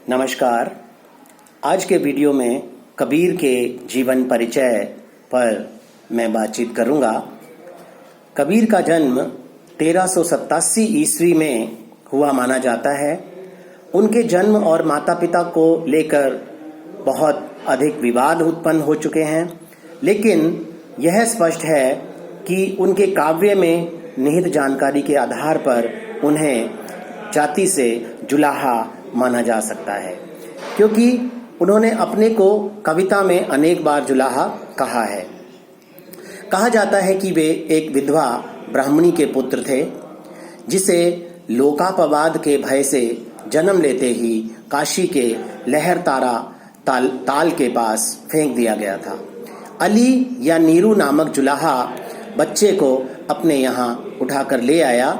नमस्कार। आज के वीडियो में कबीर के जीवन परिचय पर मैं बातचीत करूंगा। कबीर का जन्म 1387 ईस्वी में हुआ माना जाता है। उनके जन्म और माता पिता को लेकर बहुत अधिक विवाद उत्पन्न हो चुके हैं, लेकिन यह स्पष्ट है कि उनके काव्य में निहित जानकारी के आधार पर उन्हें जाति से जुलाहा माना जा सकता है, क्योंकि उन्होंने अपने को कविता में अनेक बार जुलाहा कहा है। कहा जाता है कि वे एक विधवा ब्राह्मणी के पुत्र थे, जिसे लोकापवाद के भय से जन्म लेते ही काशी के लहर तारा ताल के पास फेंक दिया गया था। अली या नीरू नामक जुलाहा बच्चे को अपने यहाँ उठाकर ले आया।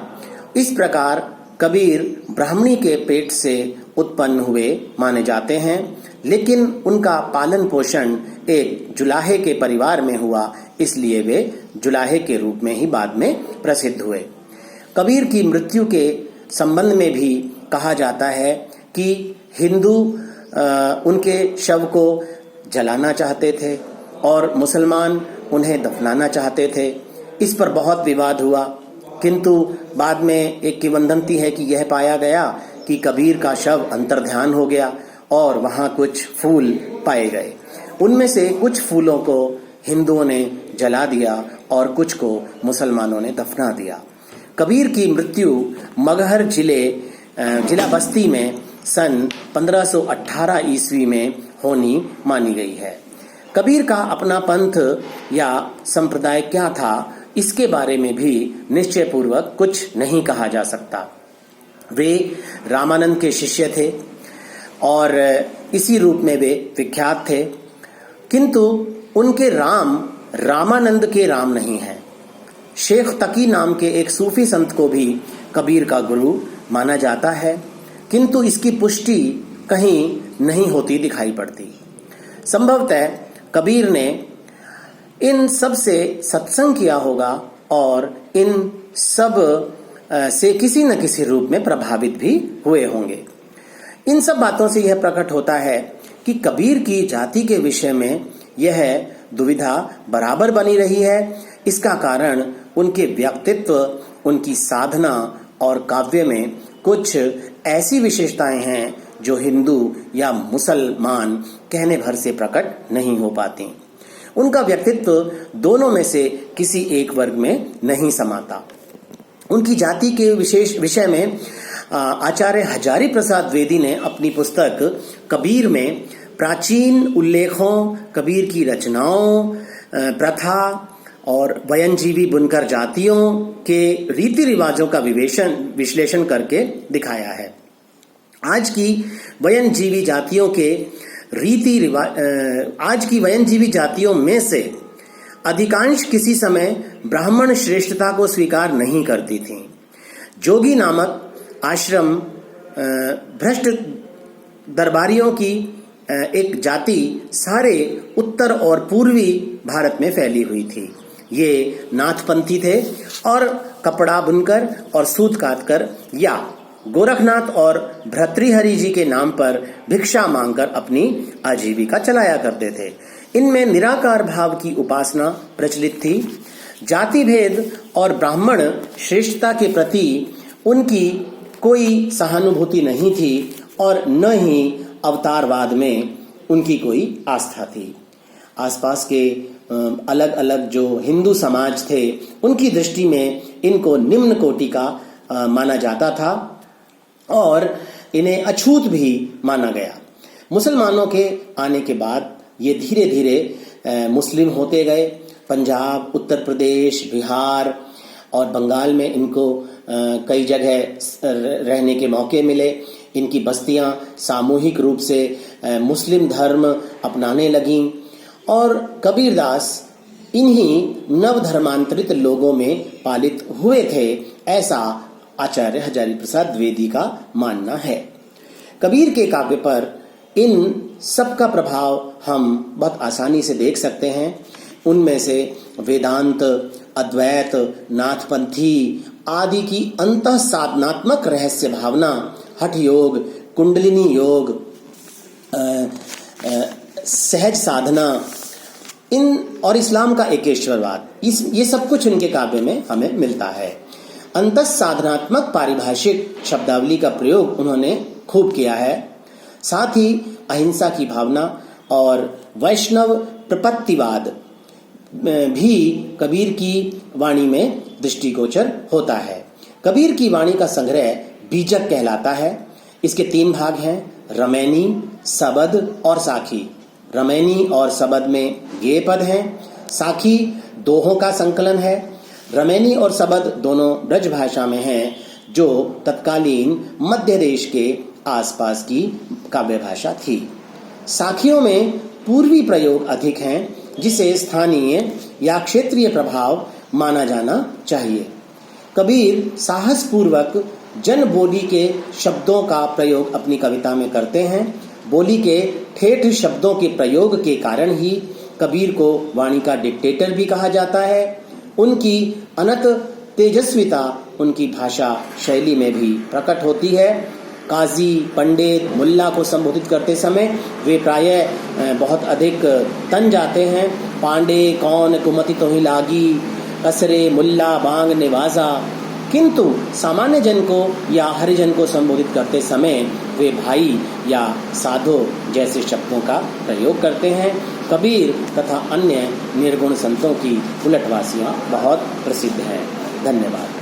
इस प्रकार कबीर ब्राह्मणी के पेट से उत्पन्न हुए माने जाते हैं, लेकिन उनका पालन पोषण एक जुलाहे के परिवार में हुआ, इसलिए वे जुलाहे के रूप में ही बाद में प्रसिद्ध हुए। कबीर की मृत्यु के संबंध में भी कहा जाता है कि हिंदू उनके शव को जलाना चाहते थे और मुसलमान उन्हें दफनाना चाहते थे। इस पर बहुत विवाद हुआ, किंतु बाद में एक किंवदंती है कि यह पाया गया कि कबीर का शव अंतर्ध्यान हो गया और वहां कुछ फूल पाए गए। उनमें से कुछ फूलों को हिंदुओं ने जला दिया और कुछ को मुसलमानों ने दफना दिया। कबीर की मृत्यु मगहर जिला बस्ती में सन 1518 ईस्वी में होनी मानी गई है। कबीर का अपना पंथ या संप्रदाय क्या था, इसके बारे में भी निश्चय पूर्वक कुछ नहीं कहा जा सकता। वे रामानंद के शिष्य थे और इसी रूप में वे विख्यात थे, किंतु उनके राम रामानंद के राम नहीं हैं। शेख तकी नाम के एक सूफी संत को भी कबीर का गुरु माना जाता है, किंतु इसकी पुष्टि कहीं नहीं होती दिखाई पड़ती। संभवतः कबीर ने इन सब से सत्संग किया होगा और इन सब से किसी न किसी रूप में प्रभावित भी हुए होंगे। इन सब बातों से यह प्रकट होता है कि कबीर की जाति के विषय में यह दुविधा बराबर बनी रही है। इसका कारण उनके व्यक्तित्व, उनकी साधना और काव्य में कुछ ऐसी विशेषताएं हैं जो हिंदू या मुसलमान कहने भर से प्रकट नहीं हो पाती। उनका व्यक्तित्व दोनों में से किसी एक वर्ग में नहीं समाता। उनकी जाति के विशेष विषय में आचार्य हजारी प्रसाद द्विवेदी ने अपनी पुस्तक कबीर में प्राचीन उल्लेखों, कबीर की रचनाओं, प्रथा और वयनजीवी बुनकर जातियों के रीति रिवाजों का विश्लेषण करके दिखाया है। आज की वयनजीवी जातियों में से अधिकांश किसी समय ब्राह्मण श्रेष्ठता को स्वीकार नहीं करती थीं। जोगी नामक आश्रम भ्रष्ट दरबारियों की एक जाति सारे उत्तर और पूर्वी भारत में फैली हुई थी। ये नाथपंथी थे और कपड़ा बुनकर और सूत काटकर या गोरखनाथ और भर्तृहरि जी के नाम पर भिक्षा मांगकर अपनी आजीविका चलाया करते थे। इनमें निराकार भाव की उपासना प्रचलित थी। जाति भेद और ब्राह्मण श्रेष्ठता के प्रति उनकी कोई सहानुभूति नहीं थी और न ही अवतारवाद में उनकी कोई आस्था थी। आसपास के अलग अलग जो हिंदू समाज थे, उनकी दृष्टि में इनको निम्न कोटि का माना जाता था और इन्हें अछूत भी माना गया। मुसलमानों के आने के बाद ये धीरे धीरे मुस्लिम होते गए। पंजाब, उत्तर प्रदेश, बिहार और बंगाल में इनको कई जगह रहने के मौके मिले। इनकी बस्तियां सामूहिक रूप से मुस्लिम धर्म अपनाने लगीं और कबीरदास इन्हीं नवधर्मांतरित लोगों में पालित हुए थे, ऐसा आचार्य हजारी प्रसाद द्विवेदी का मानना है। कबीर के काव्य पर इन सब का प्रभाव हम बहुत आसानी से देख सकते हैं। उनमें से वेदांत, अद्वैत, नाथपंथी आदि की अंतः साधनात्मक रहस्य भावना, हठ योग, कुंडलिनी योग, सहज साधना, इन और इस्लाम का एकेश्वरवाद, ये सब कुछ उनके काव्य में हमें मिलता है। अंतः साधनात्मक पारिभाषिक शब्दावली का प्रयोग उन्होंने खूब किया है। साथ ही अहिंसा की भावना और वैष्णव प्रपत्तिवाद भी कबीर की वाणी में दृष्टिगोचर होता है। कबीर की वाणी का संग्रह बीजक कहलाता है। इसके 3 भाग हैं, रमैनी, सबद और साखी। रमैनी और सबद में गेय पद हैं। साखी दोहों का संकलन है। रमैनी और सबद दोनों ब्रज भाषा में हैं, जो तत्कालीन मध्य देश के आसपास की काव्य भाषा थी। साखियों में पूर्वी प्रयोग अधिक हैं, जिसे स्थानीय या क्षेत्रीय प्रभाव माना जाना चाहिए। कबीर साहस पूर्वक जन बोली के शब्दों का प्रयोग अपनी कविता में करते हैं। बोली के ठेठ शब्दों के प्रयोग के कारण ही कबीर को वाणी का डिक्टेटर भी कहा जाता है। उनकी अनंत तेजस्विता उनकी भाषा शैली में भी प्रकट होती है। काजी, पंडित, मुल्ला को संबोधित करते समय वे प्रायः बहुत अधिक तन जाते हैं। पांडे कौन कुमति तो ही लागी, कसरे मुल्ला बांग निवाजा। किंतु सामान्य जन को या हरिजन को संबोधित करते समय वे भाई या साधो जैसे शब्दों का प्रयोग करते हैं। कबीर तथा अन्य निर्गुण संतों की उलटवासियां बहुत प्रसिद्ध हैं। धन्यवाद।